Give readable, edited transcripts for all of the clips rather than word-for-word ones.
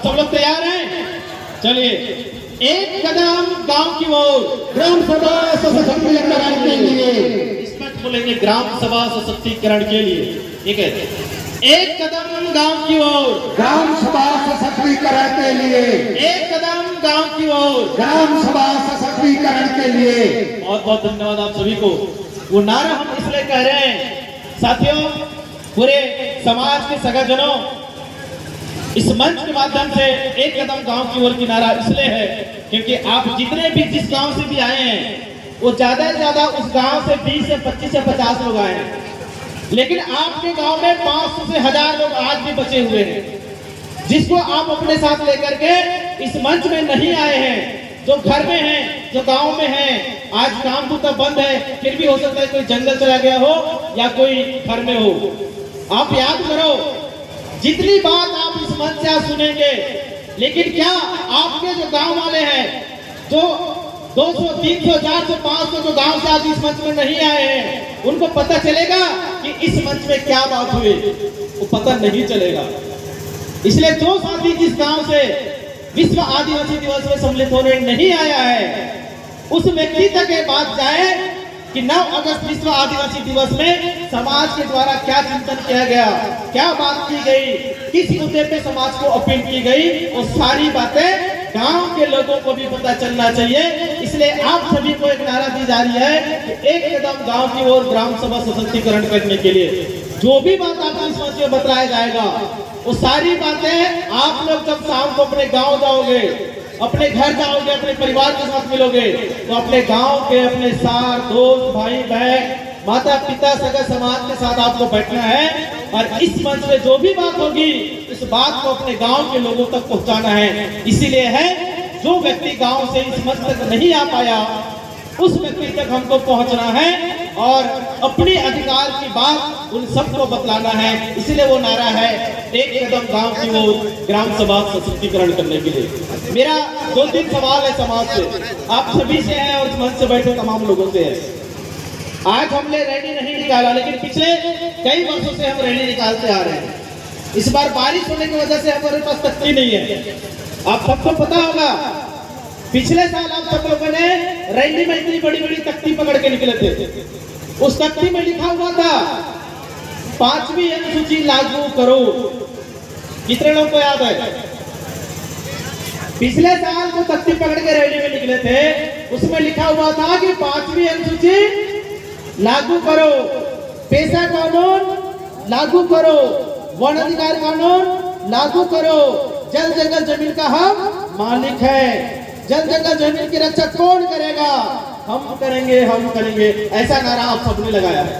सब लोग तैयार हैं? चलिए, एक कदम गांव की ओर ग्राम सभा सशक्तिकरण के लिए, इसमें बोलेंगे ग्राम सभा सशक्तिकरण के लिए। ठीक है, एक कदम गांव की ओर ग्राम सभा सशक्तिकरण के लिए, एक कदम गांव की ओर ग्राम सभा सशक्तिकरण के लिए। बहुत बहुत धन्यवाद आप सभी को। वो नारा हम इसलिए कह रहे हैं साथियों, पूरे समाज के सगाजनों, इस मंच के माध्यम से एक कदम गांव की ओर की नारा इसलिए है क्योंकि आप जितने भी जिस गांव से भी आए हैं वो ज्यादा से ज्यादा उस गांव से 20 से 25 से 50 लोग आए हैं, लेकिन आपके गांव में 500 से 1000 लोग आज भी बचे हुए हैं, जिसको आप अपने साथ लेकर के इस मंच में नहीं आए हैं, जो घर में हैं, जो गांव में हैं। आज काम तो तब बंद है, फिर भी हो सकता है कोई जंगल चला गया हो या कोई घर में हो। आप याद करो, जितनी बात आप इस मंच से आज सुनेंगे, लेकिन क्या आपके जो गांव वाले हैं, जो 200, 300, 400, 500 जो गांव से आज इस मंच में नहीं आए हैं, उनको पता चलेगा कि इस मंच में क्या बात हुई? वो पता नहीं चलेगा। इसलिए जो साथी जिस गांव से विश्व आदिवासी दिवस में सम्मिलित होने नहीं आया है, उस व्यक्ति तक ये बात जाए कि 9 अगस्त विश्व आदिवासी दिवस में समाज के द्वारा क्या चिंतन किया गया, क्या बात की गई, किस मुद्दे पे समाज को अपील की गई, वो सारी बातें गांव के लोगों को भी पता चलना चाहिए। इसलिए आप सभी को एक नारा दी जा रही है कि एक कदम गांव की ओर ग्राम सभा सशक्तिकरण करने के लिए जो भी बात आपको इस मंच में बताया जाएगा, वो सारी बातें आप लोग जब शाम को अपने गाँव जाओगे, अपने घर जाओगे, अपने परिवार के साथ मिलोगे, तो अपने गांव के अपने सार, दोस्त, भाई बहन, माता पिता, सगा समाज के साथ आपको बैठना है और इस मंच में जो भी बात होगी इस बात को अपने गांव के लोगों तक पहुंचाना है। इसीलिए है जो व्यक्ति गांव से इस मंच तक नहीं आ पाया, उस व्यक्ति तक हमको पहुंचना है और अपनी अधिकार की बात उन सबको बतलाना है। इसलिए वो नारा है एक कदम गांव की ओर ग्राम सभा सशक्तिकरण करने के लिए। मेरा 2-3 सवाल है समाज से, आप सभी से है और इस मंच से बैठे तमाम लोगों से है। आज हमने रैली नहीं निकाला, लेकिन पिछले कई वर्षों से हम रैली निकालते आ रहे हैं। इस बार बारिश होने की वजह से हमारे पास तख्ती नहीं है। आप सबको पता होगा, पिछले साल आप सब लोगों ने रैली में इतनी बड़ी बड़ी तख्ती पकड़ के निकले थे। उस तख्ती में लिखा हुआ था 5वीं अनुसूची लागू करो। कितने लोगों को याद है? पिछले साल जो तख्ती पकड़ के रैली में निकले थे उसमें लिखा हुआ था कि 5वीं अनुसूची लागू करो, पेशा कानून लागू करो, वन अधिकार कानून लागू करो, जल जंगल जमीन का हम मालिक है, जल जंगल जमीन की रक्षा कौन करेगा? हम करेंगे, हम करेंगे। ऐसा नारा आप सबने लगाया है।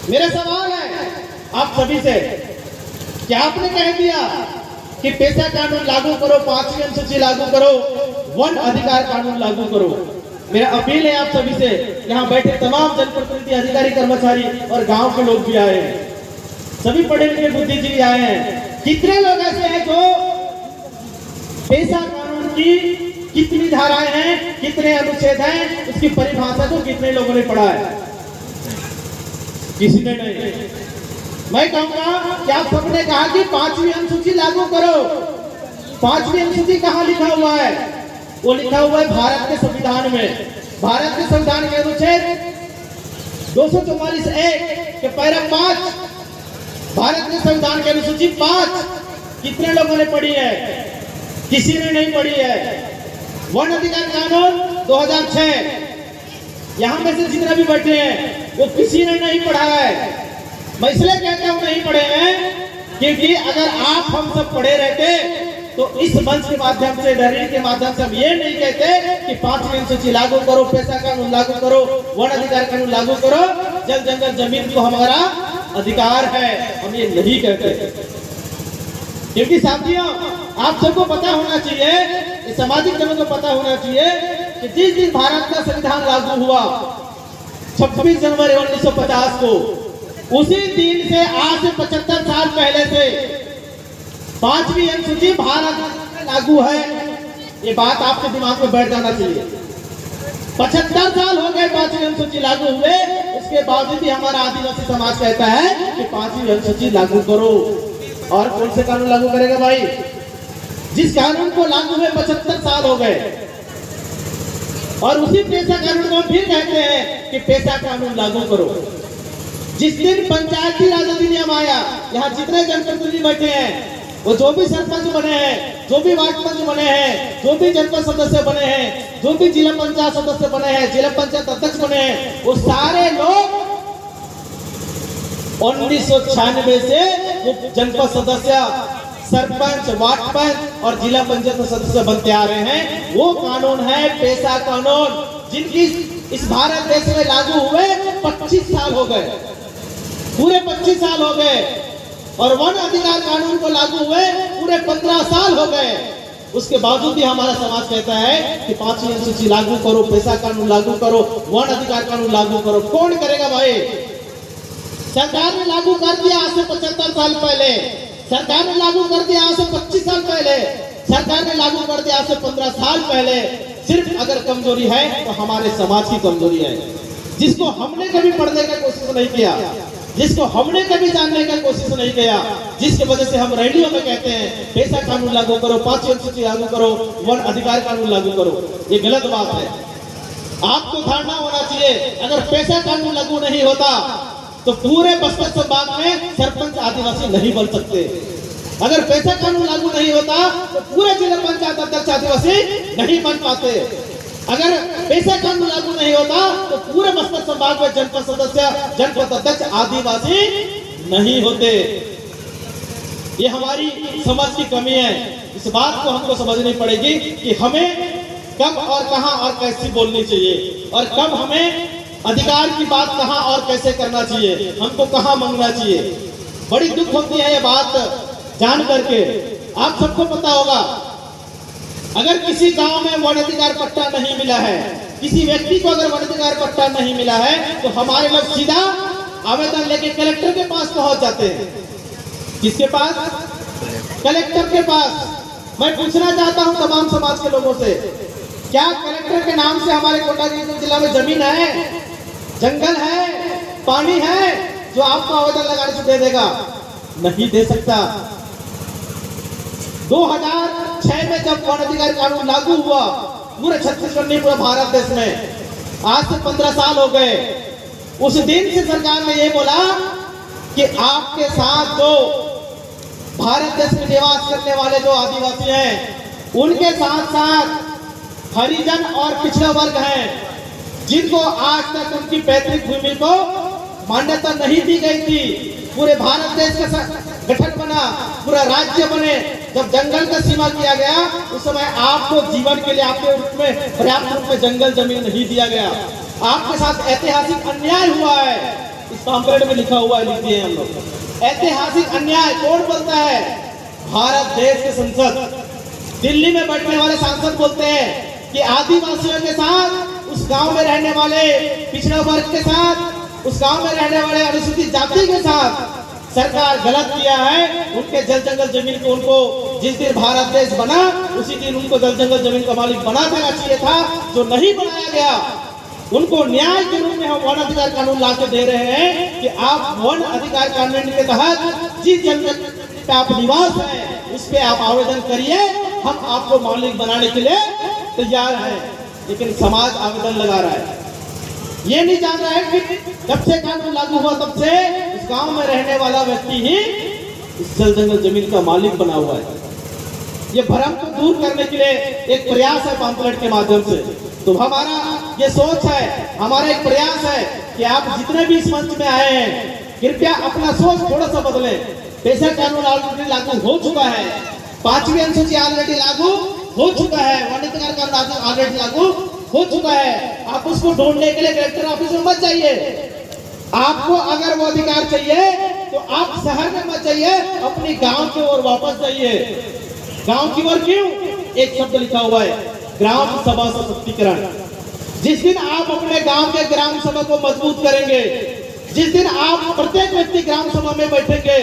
मेरा सवाल है आप सभी से, क्या आपने कह दिया कि पेशा कानून लागू करो, 5वीं अनुसूची लागू करो, वन अधिकार कानून लागू करो? मेरा अपील है आप सभी से, यहाँ बैठे तमाम जनप्रतिनिधि, अधिकारी, कर्मचारी और गांव के लोग भी आए हैं, सभी पढ़े लिखे बुद्धिजीवी आए हैं। कितने लोग ऐसे हैं जो पेशा कानून की कितनी धाराएं हैं, कितने अनुच्छेद हैं, उसकी परिभाषा को कितने लोगों ने पढ़ा है? किसी ने नहीं। मैं कहूंगा कि आप सबने कहा कि 5वीं अनुसूची लागू करो। 5वीं अनुसूची कहाँ लिखा हुआ है? वो लिखा हुआ है भारत के संविधान में। भारत के संविधान के अनुच्छेद 244(1) के पैरा 5, भारत के संविधान के अनुसूची 5 कितने लोगों ने पढ़ी है? किसी ने नहीं पढ़ी है। वन अधिकार कानून 2006, यहां में से जितना भी बैठे हैं वो किसी ने नहीं पढ़ा है। मैं इसलिए कहता हूं नहीं पढ़े हैं क्योंकि अगर आप हम सब पढ़े रहते तो इस मंच के माध्यम से, रैली के माध्यम से हम ये नहीं कहते कि 5वीं अनुसूची लागू करो, पेशा कानून लागू करो, वन अधिकार कानून लागू करो, जल जंगल जमीन को हमारा अधिकार है, हम ये नहीं कहते। क्योंकि साथियों आप सबको पता होना चाहिए, सामाजिक जनों को पता होना चाहिए कि जिस दिन भारत का संविधान लागू हुआ 26 जनवरी 1950 को, उसी दिन से आज से 75 साल पहले से 5वीं अनुसूची भारत में लागू है। ये बात आपके दिमाग में बैठ जाना चाहिए। 75 साल हो गए 5वीं अनुसूची लागू हुए, उसके बावजूद भी हमारा आदिवासी समाज कहता है कि 5वीं अनुसूची लागू करो। और कौन से कानून लागू करेगा भाई? जिस कानून को लागू हुए 75 साल हो गए, और उसी पेशा कानून को हम फिर कहते हैं कि पेशा कानून लागू करो। जिस दिन पंचायती राज अधिनियम आया, यहाँ जितने जनप्रतिनिधि बैठे हैं, वो जो भी सरपंच बने हैं, जो भी वार्ड पंच बने हैं, जो भी जनपद सदस्य बने हैं, जो भी जिला पंचायत सदस्य बने हैं, जिला पंचायत अध्यक्ष बने हैं, वो सारे लोग 1996 से वो जनपद सदस्य, सरपंच, वार्ड पंच और जिला पंचायत सदस्य बनते आ रहे हैं। वो कानून है पेशा कानून, जिनकी इस भारत देश में लागू हुए 25 साल हो गए, पूरे 25 साल हो गए। और वन अधिकार कानून को लागू हुए पूरे 15 साल हो गए। उसके बावजूद भी हमारा समाज कहता है कि 5वीं अनुसूची लागू करो, पेशा कानून लागू करो, वन अधिकार कानून लागू करो। कौन करेगा भाई? सरकार ने लागू कर दिया आज से 75 साल पहले, सरकार ने लागू कर दिया आज से 25 साल पहले, सरकार ने लागू कर दिया आज से 15 साल पहले। सिर्फ अगर कमजोरी है तो हमारे समाज की कमजोरी है, जिसको हमने कभी पढ़ने का कोशिश नहीं किया, जिसको हमने कभी जानने का कोशिश नहीं किया, जिसकी वजह से हम रेडियो में कहते हैं पेशा कानून लागू करो, 5वीं अनुसूची लागू करो, वन अधिकार कानून लागू करो। ये गलत बात है। आपको धारणा होना चाहिए, अगर पेशा कानून लागू नहीं होता तो पूरे बस्तर संभाग में सरपंच आदिवासी नहीं बन सकते। अगर पेशा कानून लागू नहीं होता तो पूरे जिला पंचायत अध्यक्ष आदिवासी नहीं बन पाते। अगर पेशा कानून लागू नहीं होता तो पूरे बस्तर संभाग में जनपद सदस्य, जनपद अध्यक्ष आदिवासी नहीं होते। ये हमारी समझ की कमी है। इस बात को हमको समझनी पड़ेगी कि हमें कब और कहां और कैसे बोलनी चाहिए, और कब हमें अधिकार की बात कहां और कैसे करना चाहिए, हमको कहां मांगना चाहिए। बड़ी दुख होती है ये बात जान करके। आप सबको पता होगा, अगर किसी गांव में वन अधिकार पट्टा नहीं मिला है, किसी व्यक्ति को अगर वन अधिकार पट्टा नहीं मिला है, तो हमारे लोग सीधा आवेदन लेके कलेक्टर के पास पहुंच जाते हैं। किसके पास? कलेक्टर के पास। मैं पूछना चाहता हूं तमाम समाज के लोगों से, क्या कलेक्टर के नाम से हमारे कोटा जिला में जमीन है, जंगल है, पानी है, जो आपको आवेदन लगाने से दे देगा? नहीं दे सकता। 2006 में जब वन अधिकार कानून लागू हुआ पूरे छत्तीसगढ़ में, पूरे भारत देश में, आज से 15 साल हो गए। उस दिन से सरकार ने ये बोला कि आपके साथ जो भारत देश में निवास करने वाले जो आदिवासी हैं, उनके साथ साथ हरिजन और पिछड़ा वर्ग हैं, जिनको आज तक उनकी पैतृक भूमि को मान्यता नहीं दी गई थी। पूरे भारत देश का गठन बना, पूरा राज्य बने, जब जंगल का सीमा किया गया, उस समय आपको जीवन के लिए आपके रूप में पर्याप्त रूप में जंगल जमीन नहीं दिया गया। आपके साथ ऐतिहासिक अन्याय हुआ है। इस पैम्फलेट में लिखा हुआ है, लिख दिए हम लोग। ऐतिहासिक अन्याय कौन बोलता है? भारत देश के संसद, दिल्ली में बैठने वाले सांसद बोलते हैं कि आदिवासियों के साथ, उस गांव में रहने वाले पिछड़ा वर्ग के साथ, उस गांव में रहने वाले अनुसूचित जाति के साथ सरकार गलत किया है। उनके जल जंगल जमीन को, उनको जिस दिन भारत देश बना उसी दिन उनको जल जंगल जमीन का मालिक बना देना चाहिए था, जो नहीं बनाया गया। उनको न्याय के रूप में हम वन अधिकार कानून ला के दे रहे हैं कि आप वन अधिकार कानून के तहत जिस जंगल पे आप निवास है उस पे आप आवेदन करिए, हम आपको मालिक बनाने के लिए तैयार हैं। लेकिन समाज आवेदन लगा रहा है, ये नहीं जान रहा है कि जब से कानून लागू हुआ तब से इस गांव में रहने वाला व्यक्ति ही इस जल जंगल जमीन का मालिक बना हुआ है। ये भ्रम को दूर करने के लिए एक प्रयास है पैम्फलेट के माध्यम से। तो हमारा ये सोच है, हमारा एक प्रयास है कि आप जितने भी इस मंच में आए हैं, कृपया अपना सोच थोड़ा सा बदलें। पेशा कानून ऑलरेडी लागू हो चुका है, 5वीं अनुसूची ऑलरेडी लागू हो चुका है, वन अधिकार कानून ऑलरेडी लागू हो चुका है। आप उसको ढूंढने के लिए कलेक्टर ऑफिस में मत जाइए। आपको अगर वो अधिकार चाहिए तो आप शहर में मत जाइए, अपने गांव की ओर वापस जाइए। गांव की ओर क्यों? एक शब्द लिखा हुआ है, ग्राम सभा सशक्तिकरण। जिस दिन आप अपने गांव के ग्राम सभा को मजबूत करेंगे, जिस दिन आप प्रत्येक व्यक्ति ग्राम सभा में बैठेंगे,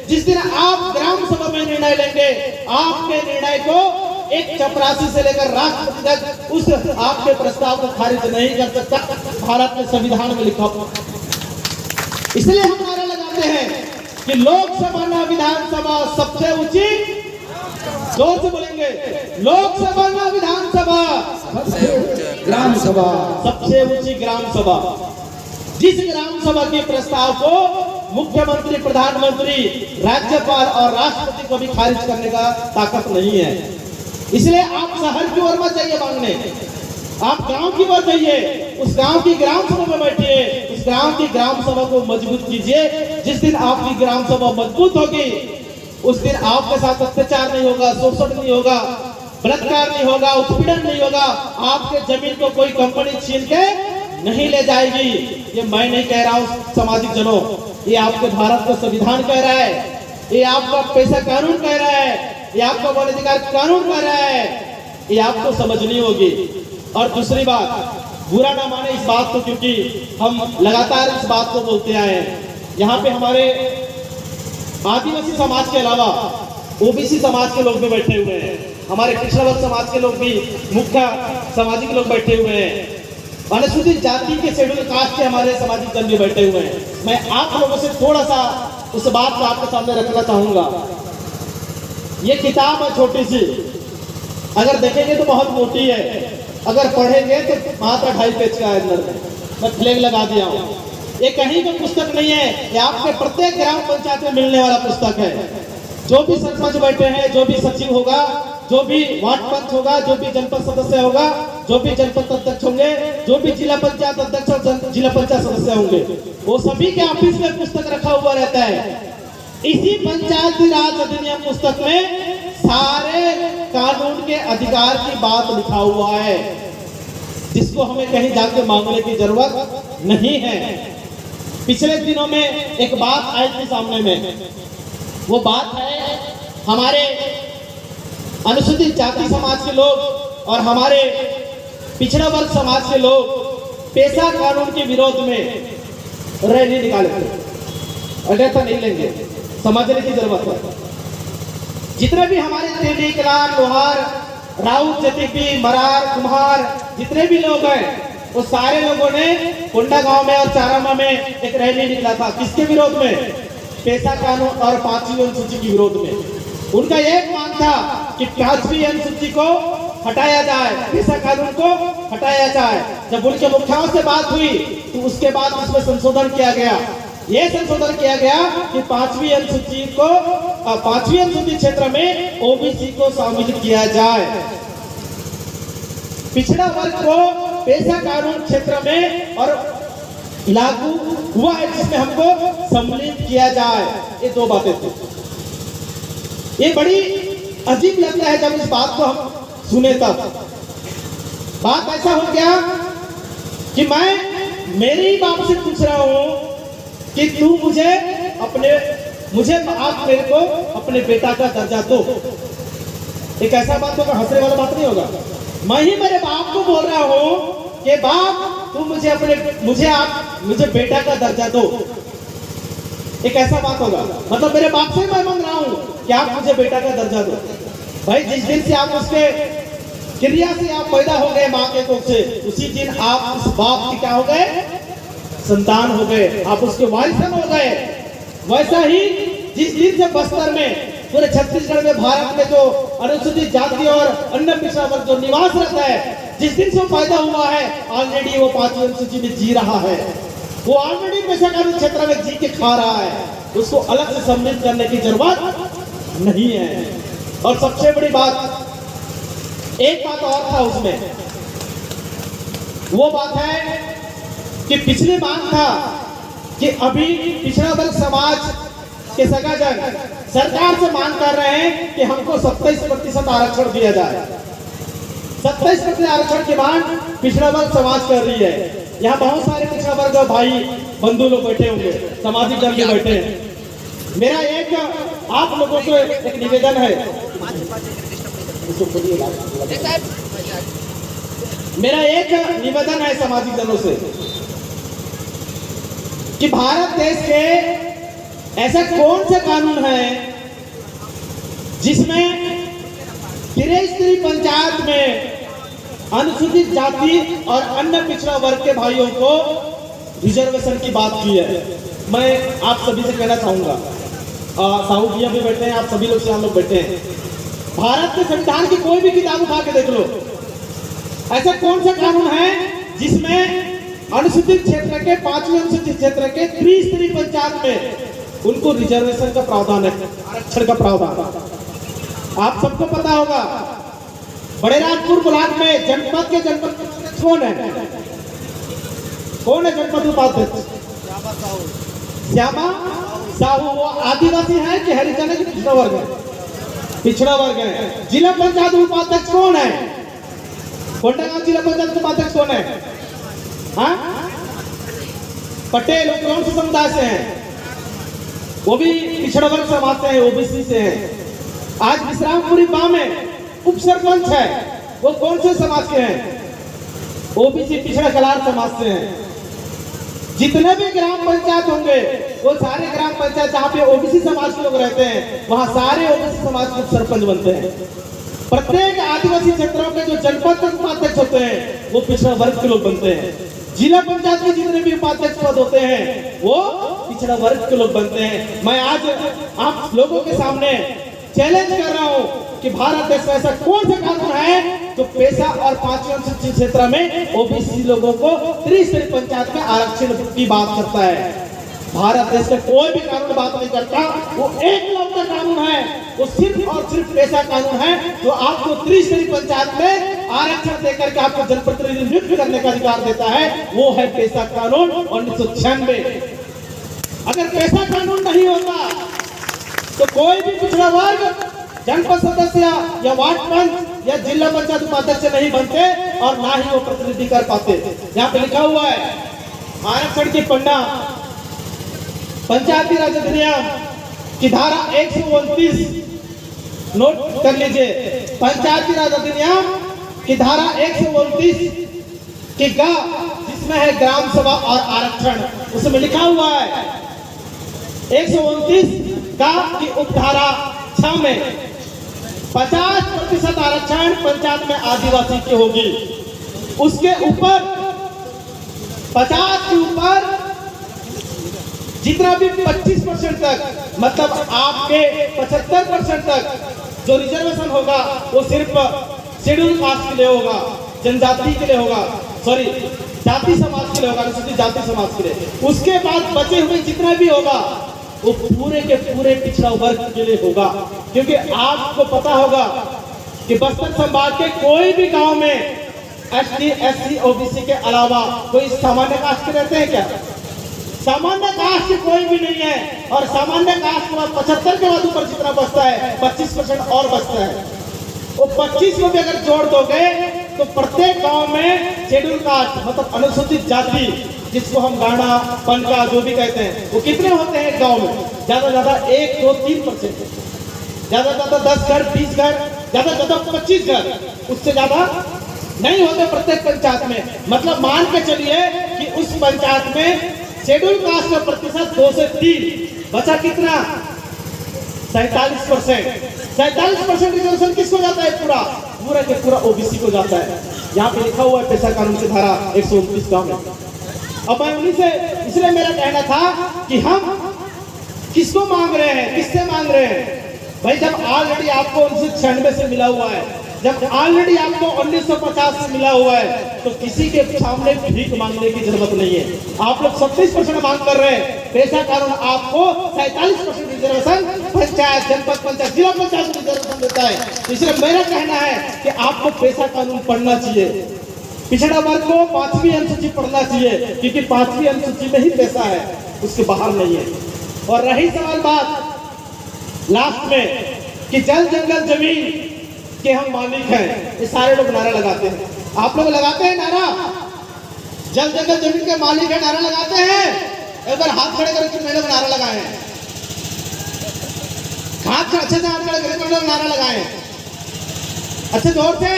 जिस दिन आप ग्राम सभा में निर्णय लेंगे, आपके निर्णय को एक चपरासी से लेकर राष्ट्रपति तक उस आपके प्रस्ताव को खारिज नहीं कर सकता। भारत के संविधान में लिखा हुआ। इसलिए हम नारा लगाते हैं कि लोकसभा न विधानसभा सबसे ऊंची जोर से बोलेंगे, लोकसभा ना विधानसभा, ग्राम सभा, सबसे ऊंची ग्राम सभा। जिस ग्राम सभा के प्रस्ताव को मुख्यमंत्री, प्रधानमंत्री, राज्यपाल और राष्ट्रपति को भी खारिज करने का ताकत नहीं है। इसलिए आप शहर की ओर मत जाइए मांगने, आप गांव की ओर जाइए, उस गांव की ग्राम सभा में बैठिए, उस गांव की ग्राम सभा को मजबूत कीजिए। जिस दिन आपकी ग्राम सभा मजबूत होगी, उस दिन आपके साथ अत्याचार नहीं होगा, शोषण नहीं होगा, बलात्कार नहीं होगा, उत्पीड़न नहीं होगा, आपके जमीन को कोई कंपनी छीन के नहीं ले जाएगी। ये मैं नहीं कह रहा हूँ सामाजिक जनों, ये आपके भारत का संविधान कह रहा है, ये आपका पैसा कानून कह रहा है, ये आपका वन अधिकार कानून कह रहा है, ये आपको समझनी होगी। और दूसरी बात, बुरा ना माने इस बात को, क्योंकि हम लगातार इस बात को बोलते आए हैं। यहाँ पे हमारे आदिवासी समाज के अलावा ओबीसी समाज के लोग भी बैठे हुए हैं, हमारे पिछड़ा वर्ग समाज के लोग भी, मुख्य सामाजिक लोग बैठे हुए हैं, अनुसूचित जाति के शेड्यूल कास्ट के हमारे सामाजिक जन भी बैठे हुए हैं। मैं आप लोगों से थोड़ा सा उस बात को आपके सामने रखना चाहूंगा। ये किताब है छोटी सी, अगर देखेंगे तो बहुत मोटी है, अगर पढ़ेंगे तो मात्र 2.5 पेज का है। अंदर में मैं फ्लैग लगा दिया हूँ। ये कहीं की पुस्तक नहीं है, ये आपके प्रत्येक ग्राम पंचायत में मिलने वाला पुस्तक है। जो भी सरपंच बैठे हैं, जो भी सचिव होगा, जो भी वार्ड पंच होगा, जो भी जनपद सदस्य होगा, जो भी जनपद अध्यक्ष होंगे, जो भी जिला पंचायत अध्यक्ष और जिला पंचायत सदस्य होंगे, वो सभी के ऑफिस में पुस्तक रखा हुआ रहता है। इसी पंचायती राज अधिनियम पुस्तक में सारे कानून के अधिकार की बात लिखा हुआ है, जिसको हमें कहीं जाके मांगने की जरूरत नहीं है। पिछले दिनों में एक बात आई थी सामने में, वो बात है हमारे अनुसूचित जाति समाज के लोग और हमारे पिछड़ा वर्ग समाज के लोग पेशा कानून के विरोध में रैली निकाले थे। अन्यथा नहीं लेंगे, समझने की जरूरत है। जितने भी हमारे तेली, किलार, लोहार, राउत, जतीपी, मरार, कुम्हार, जितने भी लोग हैं, वो सारे लोगों ने कुंडा गांव में और चारामा में एक रैली निकला था। किसके विरोध में? पेशा कानून और 5वीं अनुसूची के विरोध में। उनका एक मांग था कि 5वीं अनुसूची को हटाया जाए, पेशा कानून को हटाया जाए। जब उनके मुखियाओं से बात हुई तो उसके बाद उसमें संशोधन किया गया। यह संशोधन किया गया कि 5वीं अनुसूची को 5वीं अनुसूची क्षेत्र में ओबीसी को शामिल किया जाए, पिछड़ा वर्ग को पेशा कानून क्षेत्र में और लागू हुआ है, जिसमें हमको सम्मिलित किया जाए। ये 2 बातें थी। ये बड़ी अजीब लगता है जब इस बात को हम सुने तब। बात ऐसा हो गया कि मैं मेरे ही बाप से पूछ रहा हूं कि तू आप मेरे को अपने बेटा का दर्जा दो। एक ऐसा बात होगा, हंसने वाला बात नहीं होगा। मैं ही मेरे बाप को बोल रहा हूं कि बाप तू मुझे बेटा का दर्जा दो। एक ऐसा बात होगा, मतलब मेरे बाप से मैं मांग रहा हूं कि आप मुझे बेटा का दर्जा दो। भाई जिस दिन से आप उसके क्रिया से आप पैदा हो गए माँ के कोख से, उसी दिन आप उस बाप के क्या हो गए? संतान हो गए, आप उसके वारिसन हो गए। वैसा ही जिस दिन से बस्तर में, पूरे छत्तीसगढ़ में, भारत में जो अनुसूचित जाति और अन्य पिछड़ा वर्ग जो निवास रहता है, जिस दिन से वो पैदा हुआ है, ऑलरेडी वो 5वीं अनुसूची में जी रहा है। वो ऑलरेडी पेशा कानून क्षेत्र में जी के खा रहा है, उसको अलग से सम्मिलित करने की जरूरत नहीं है। और सबसे बड़ी बात, एक बात और था उसमें, वो बात है कि पिछली मांग था कि अभी पिछड़ा वर्ग समाज के सगाजन सरकार से मांग कर रहे हैं कि हमको 27% आरक्षण दिया जाए। 27% आरक्षण की मांग पिछड़ा वर्ग समाज कर रही है। यहाँ बहुत सारे पिछड़ा वर्ग भाई बंधु लोग बैठे होंगे, सामाजिक जन भी बैठे हैं। मेरा एक आप लोगों को एक निवेदन है, मेरा एक निवेदन है सामाजिक जनों से कि भारत देश के ऐसा कौन सा कानून है जिसमें त्रिस्तरीय पंचायत में अनुसूचित जाति और अन्य पिछड़ा वर्ग के भाइयों को रिजर्वेशन की बात की है। मैं आप सभी से कहना चाहूंगा, साहू भैया भी बैठे हैं, आप सभी लोग से हम लोग बैठे हैं, भारत के संविधान की कोई भी किताब उठा के देख लो, ऐसा कौन सा कानून है जिसमें अनुसूचित क्षेत्र के 5वीं अनुसूचित क्षेत्र के त्रिस्तरीय पंचायत में उनको रिजर्वेशन का प्रावधान है, आरक्षण का प्रावधान। आप सबको पता होगा बड़े राजपुर ब्लॉक में जनपद के जनपद कौन है? कौन है जनपद उपाध्यक्ष? श्यामा साहू। वो आदिवासी है कि हरिजन है कि पिछड़ा वर्ग है? पिछड़ा वर्ग है। जिला पंचायत उपाध्यक्ष कौन है? कोंडागांव जिला पंचायत उपाध्यक्ष कौन है? हाँ, पटेल। कौन से समुदाय से हैं? वो भी पिछड़ा वर्ग समाज से है, ओबीसी से है। आज विश्रामपुरी गांव में उप सरपंच है, वो कौन से समाज के हैं? ओबीसी पिछड़ा कलार समाज से हैं। जितने भी ग्राम पंचायत होंगे वो सारे ग्राम पंचायत जहाँ पे ओबीसी समाज के लोग रहते हैं वहाँ सारे ओबीसी समाज के सरपंच बनते हैं। प्रत्येक आदिवासी क्षेत्रों के जो जनपद के उपाध्यक्ष होते हैं वो पिछड़ा वर्ग के लोग बनते हैं। जिला पंचायत के जितने भी उपाध्यक्ष पद होते हैं वो पिछड़ा वर्ग के लोग बनते हैं। मैं आज आप लोगों के सामने चैलेंज कर रहा हूँ कि भारत देश में ऐसा कौन सा कानून है जो पेशा और 5वीं अनुसूचित क्षेत्र में ओबीसी लोगों को त्रिस्तरीय पंचायत में आरक्षण की बात करता है। भारत देश में कोई भी कानून बात नहीं करता, वो एकलौता कानून है, वो सिर्फ और सिर्फ पेशा कानून है जो आपको त्रिस्तरीय पंचायत में आरक्षण देकर के आपको जनप्रतिनिधि नियुक्त करने का अधिकार देता है, वो है पेशा कानून 1996। अगर पेशा कानून नहीं होता तो कोई भी पिछड़ा वर्ग जनपद सदस्य या वार्ड पंच या जिला पंचायत उपाध्यक्ष नहीं बनते और ना ही वो प्रतिनिधि कर पाते। यहाँ पे लिखा हुआ है आरक्षण की पन्ना पंचायती राज अधिनियम की धारा 129 नोट कर लीजिए। पंचायती राज अधिनियम की धारा 129 की ग जिसमें है ग्राम सभा और आरक्षण, उसमें लिखा हुआ है 129 का की उपधारा 6 में 50% आरक्षण पंचायत में आदिवासी की होगी। उसके ऊपर 50 के ऊपर जितना भी 25% तक मतलब आपके 75% तक जो रिजर्वेशन होगा वो सिर्फ शेड्यूल कास्ट के लिए होगा, जनजाति के लिए होगा, सॉरी जाति समाज के लिए होगा, अनुसूचित जाति समाज के लिए। उसके बाद बचे हुए जितना भी होगा वो पूरे के पूरे पिछड़ा वर्ग के लिए होगा। क्योंकि आपको पता होगा कि बस्तर संभाग के कोई भी गांव में एसटी, एससी, ओबीसी के अलावा कोई सामान्य कास्ट के रहते हैं क्या? सामान्य कास्ट कोई भी नहीं है। और सामान्य कास्ट के बाद 75 के बाद ऊपर जितना बचता है 25% और बचता है। वो 25 में भी अगर जोड़ दोगे तो प्रत्येक गांव में शेड्यूल कास्ट मतलब अनुसूचित जाति जिसको हम गाना पनका जो भी कहते हैं वो कितने होते हैं गांव में? ज्यादा ज्यादा 1, 2, 3%, ज्यादा ज्यादा 10 घर, 20 घर, ज्यादा ज्यादा 25 घर, उससे ज्यादा नहीं होते प्रत्येक पंचायत में। मतलब मान के चलिए कि उस पंचायत में शेड्यूल कास्ट का प्रतिशत 2 से 3 बचा कितना? 47%। 47% रिजर्वेशन किसको जाता है? पूरा के पूरा ओबीसी को जाता है। यहाँ पे लिखा हुआ है पेशा कानून की धारा 129 का में। अब मैं उन्हीं से इसलिए मेरा कहना था कि हम किसको मांग रहे हैं, किससे मांग रहे हैं? भाई जब ऑलरेडी आपको 1996 से मिला हुआ है, जब ऑलरेडी आपको 1950 से मिला हुआ है तो किसी के सामने भीख मांगने की जरूरत नहीं है। आप लोग 36% मांग कर रहे हैं। पेशा कानून आपको 47% रिजर्वेशन पंचायत, जनपद पंचायत, जिला पंचायत रिजर्वेशन देता है। इसलिए मेरा कहना है कि आपको पेशा कानून पढ़ना चाहिए। पिछड़ा वर्ग को 5वीं अनुसूची पढ़ना चाहिए क्योंकि 5वीं अनुसूची में ही पैसा है, उसके बाहर नहीं है। और रही सवाल बात लास्ट में कि जल जंगल जमीन के हम मालिक हैं, ये सारे लोग नारा लगाते हैं। आप लोग लगाते हैं नारा? जल जंगल जमीन के मालिक है, नारा लगाते हैं? एक बार हाथ खड़े करके कितने लोग नारा लगाए? हाथ अच्छे से हाथ खड़े करके लोग नारा लगाए, अच्छे जोर से।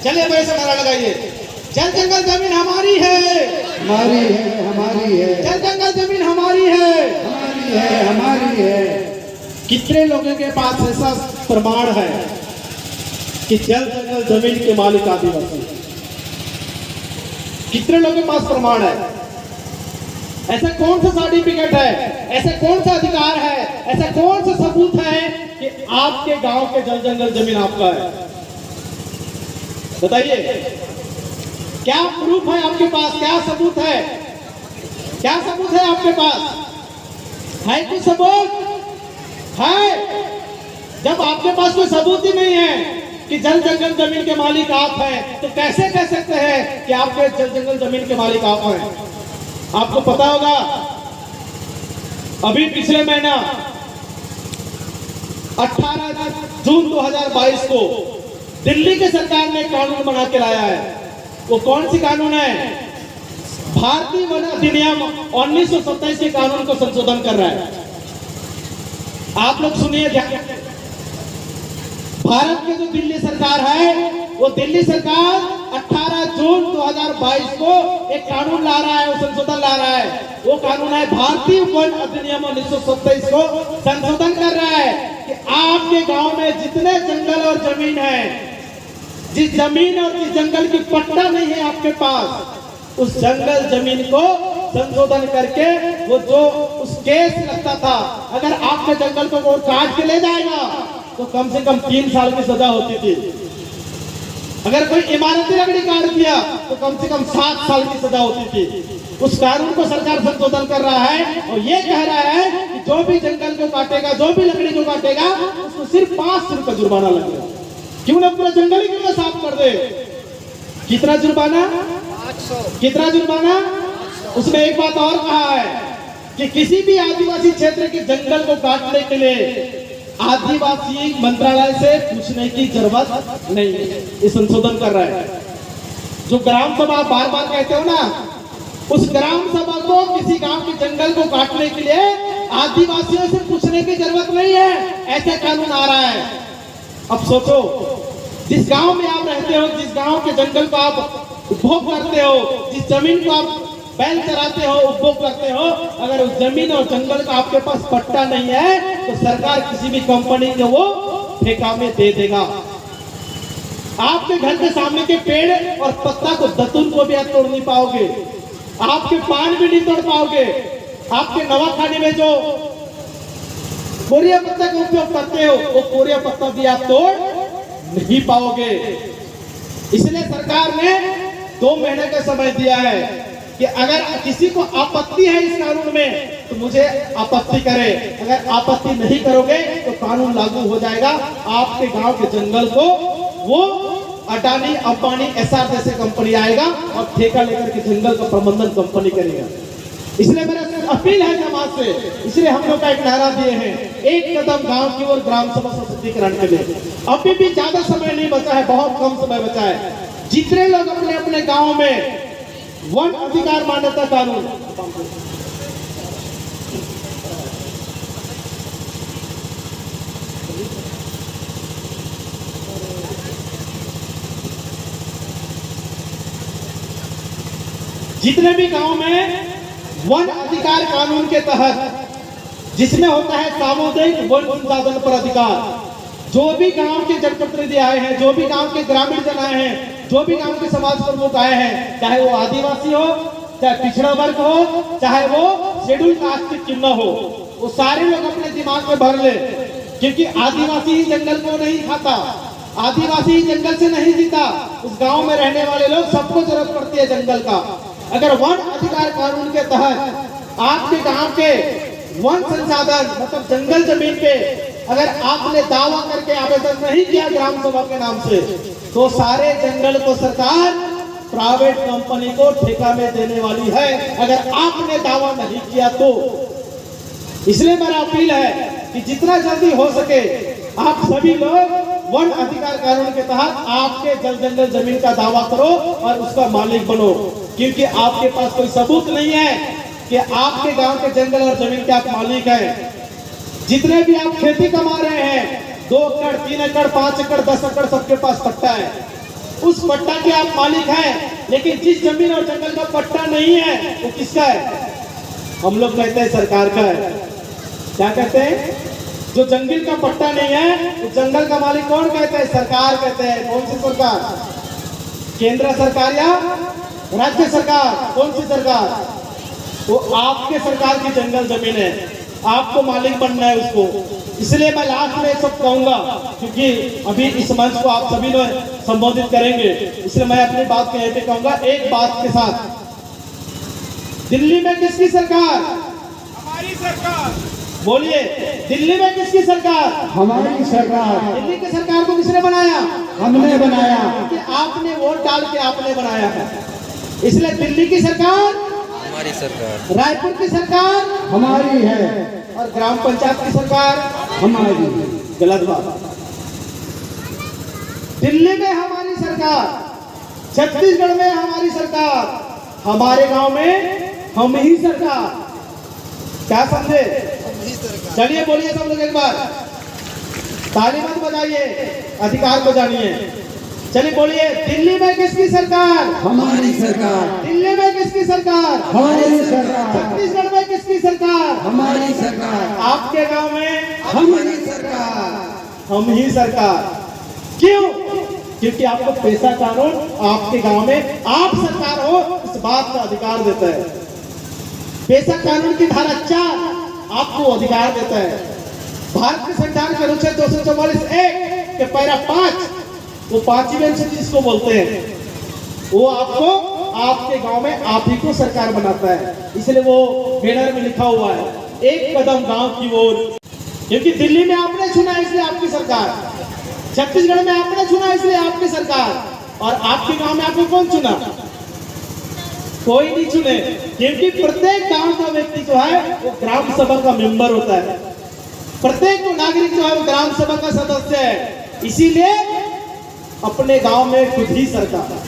चलिए मेरे से नारा लगाइए। जल जंगल जमीन हमारी है, हमारी है, हमारी है। जल जंगल जमीन हमारी है, हमारी है, हमारी है। कितने लोगों के पास ऐसा प्रमाण है कि जल जंगल जमीन के मालिक आदिवासी? कितने लोगों के पास प्रमाण है? ऐसा कौन सा सर्टिफिकेट है, ऐसा कौन सा अधिकार है, ऐसा कौन सा सबूत है कि आपके गांव के जल जंगल जमीन आपका है? बताइए, क्या प्रूफ है आपके पास? क्या सबूत है? क्या सबूत है आपके पास? है कोई सबूत? है? जब आपके पास कोई सबूत ही नहीं है कि जल जंगल जमीन के मालिक आप हैं, तो कैसे कह सकते हैं कि आपके जल जंगल जमीन के मालिक आप हैं? आपको पता होगा, अभी पिछले महीना 18 जून 2022 को दिल्ली की सरकार ने कानून बना के लाया है। वो कौन सी कानून है? भारतीय वन अधिनियम 1927 के कानून को संशोधन कर रहा है। आप लोग सुनिए ध्यान। भारत की जो दिल्ली सरकार है, वो दिल्ली सरकार 18 जून 2022 को एक कानून ला रहा है, वो संशोधन ला रहा है। वो कानून है भारतीय वन अधिनियम 1927 को संशोधन कर रहा है कि आपके गांव में जितने जंगल और जमीन है, जिस जमीन और जिस जंगल की पट्टा नहीं है आपके पास, उस जंगल जमीन को संशोधन करके वो जो उस केस लगता था, अगर आपके जंगल को वो काट के ले जाएगा तो कम से कम 3 साल की सजा होती थी। अगर कोई इमारती लकड़ी काट दिया तो कम से कम 7 साल की सजा होती थी। उस कानून को सरकार संशोधन कर रहा है और ये कह रहा है कि जो भी जंगल को काटेगा, जो भी लकड़ी को काटेगा, उसको सिर्फ 500 रुपये जुर्माना लगेगा। क्यों ना पूरा जंगल ही क्यों ना साफ कर दे? कितना जुर्माना? 500। कितना जुर्माना? उसमें एक बात और कहा है कि किसी भी आदिवासी क्षेत्र के जंगल को काटने के लिए आदिवासी मंत्रालय से पूछने की जरूरत नहीं है। ये संशोधन कर रहा है। जो ग्राम सभा बार बार कहते हो ना, उस ग्राम सभा को किसी गांव के जंगल को काटने के लिए आदिवासियों से पूछने की जरूरत नहीं है। ऐसा कानून आ रहा है। अब सोचो, जिस गांव में आप रहते हो, जिस गांव के जंगल को आप उपभोग करते हो, जिस जमीन को आप बैल चराते हो, उपभोग करते हो, अगर उस जमीन और जंगल का आपके पास पट्टा नहीं है तो सरकार किसी भी कंपनी को वो ठेका में दे देगा। आपके घर के सामने के पेड़ और पत्ता को, दतून को भी आप तोड़ नहीं पाओगे। आपके पान भी नहीं तोड़ पाओगे। आपके नवाखाने में जो कोरिया पत्ता का उपयोग करते हो, वो कोरिया पत्ता भी आप तोड़ नहीं पाओगे। इसलिए सरकार ने 2 महीने का समय दिया है कि अगर किसी को आपत्ति है इस कानून में तो मुझे आपत्ति करे। अगर आपत्ति नहीं करोगे तो कानून लागू हो जाएगा। आपके गांव के जंगल को वो अडानी, अंबानी, एसआर जैसे कंपनी आएगा और ठेका लेकर के जंगल का प्रबंधन कंपनी करेगा। इसलिए मेरा अपील है समाज से, इसलिए हम लोग का एक नारा दिए हैं, एक कदम गांव की ओर ग्राम सभा सशक्तिकरण के लिए। अभी भी ज्यादा समय नहीं बचा है, बहुत कम समय बचा है। जितने लोग अपने अपने गांव में वन अधिकार मान्यता कानून, जितने भी गांव में वन अधिकार कानून के तहत, जिसमें होता है सामुदायिक वन संसाधन पर अधिकार, जो भी गांव के जनप्रतिनिधि आए हैं, जो भी गांव के ग्रामीण जन आए हैं, जो भी गांव के समाज प्रमुख आए हैं, चाहे वो आदिवासी हो, चाहे पिछड़ा वर्ग हो, चाहे वो शेड्यूल कास्ट के चिन्ह हो, वो सारे लोग अपने दिमाग में भर ले, क्योंकि आदिवासी ही जंगल को नहीं खाता, आदिवासी ही जंगल से नहीं जीता। उस गांव में रहने वाले लोग, सबको जरूरत पड़ती है जंगल का। अगर वन अधिकार कानून के तहत आपके गांव के वन संसाधन, मतलब जंगल जमीन पे अगर आपने दावा करके आवेदन नहीं किया ग्राम सभा के नाम से, तो सारे जंगल को सरकार प्राइवेट कंपनी को ठेका में देने वाली है, अगर आपने दावा नहीं किया तो। इसलिए मेरा अपील है कि जितना जल्दी हो सके आप सभी लोग वन अधिकार कानून के तहत आपके जल जंगल जमीन का दावा करो और उसका मालिक बनो, क्योंकि आपके पास कोई सबूत नहीं है कि आपके गांव के जंगल और जमीन के आप मालिक हैं। जितने भी आप खेती कमा रहे हैं, 2 एकड़, 3 एकड़, 5 एकड़, 10 एकड़, सबके पास पट्टा है, उस पट्टा के आप मालिक हैं। लेकिन जिस जमीन और जंगल का पट्टा नहीं है वो किसका है? हम लोग कहते हैं सरकार का है। क्या कहते हैं? जो जंगल का पट्टा नहीं है तो जंगल का मालिक कौन कहते हैं? सरकार कहते हैं। कौन सी सरकार? केंद्र सरकार या राज्य सरकार? कौन सी सरकार? वो आपके सरकार की जंगल जमीन है, आपको मालिक बनना है उसको। इसलिए मैं लास्ट में सब कहूंगा, क्योंकि अभी इस मंच को आप सभी लोग संबोधित करेंगे, इसलिए मैं अपनी बात कहते पे कहूंगा एक बात के साथ। दिल्ली में किसकी सरकार? हमारी सरकार। बोलिए, दिल्ली में किसकी सरकार? हमारी सरकार। दिल्ली की सरकार को किसने बनाया? हमने बनाया। कि आपने वोट डाल के आपने बनाया है, इसलिए दिल्ली की सरकार हमारी सरकार, रायपुर की सरकार हमारी है, और ग्राम पंचायत की सरकार हमारी। गलत बात। दिल्ली में हमारी सरकार, छत्तीसगढ़ में हमारी सरकार, हमारे गांव में हम ही सरकार। क्या समझे? चलिए बोलिए सब लोग एक बार, ताली मत बजाइए, अधिकार को जानिए। चलिए बोलिए, दिल्ली में किसकी सरकार? हमारी सरकार। दिल्ली में किसकी सरकार? हमारी सरकार। छत्तीसगढ़ में किसकी सरकार? हमारी सरकार। आपके गांव में हमारी सरकार। हम ही सरकार। क्यों? क्योंकि आपको पैसा कानून आपके गांव में आप सरकार हो इस बात का अधिकार देता है। पैसा कानून की धारा 4 आपको अधिकार देता है। भारत के संविधान के अनुच्छेद 244(1) के पैरा 5, वो 5वीं अनुच्छेद जिसको बोलते हैं, वो आपको आपके गांव में आप ही को सरकार बनाता है। इसलिए वो बैनर में लिखा हुआ है, एक कदम गांव की ओर। क्योंकि दिल्ली में आपने चुना इसलिए आपकी सरकार, छत्तीसगढ़ में आपने चुना इसलिए आपकी सरकार, और आपके गांव में आपको कौन चुना? कोई नहीं चुने। क्योंकि प्रत्येक गांव का व्यक्ति जो है वो ग्राम सभा का मेंबर होता है, प्रत्येक नागरिक जो है वो ग्राम सभा का सदस्य है। इसीलिए अपने गांव में खुद ही सरकार।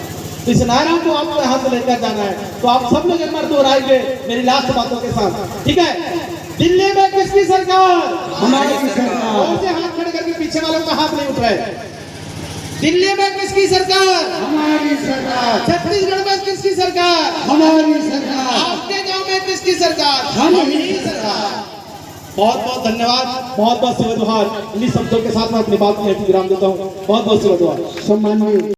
तो इस नारा को आपको यहाँ से लेकर जाना है, तो आप सब लोग एक बार दोहराइए मेरी लास्ट बातों के साथ, ठीक है? दिल्ली में किसकी सरकार? हमारी सरकार। और से हाथ खड़े करके पीछे वालों का हाथ नहीं उठ रहा है। दिल्ली में किसकी सरकार? हमारी सरकार। छत्तीसगढ़ में किसकी सरकार? हमारी सरकार। आपके गांव में किसकी सरकार? हम ही सरकार। बहुत बहुत धन्यवाद, बहुत बहुत शुभ जोहार। इन्हीं शब्दों के साथ मैं अपनी बात को विराम देता हूँ। बहुत बहुत शुभ जोहार। सम्माननीय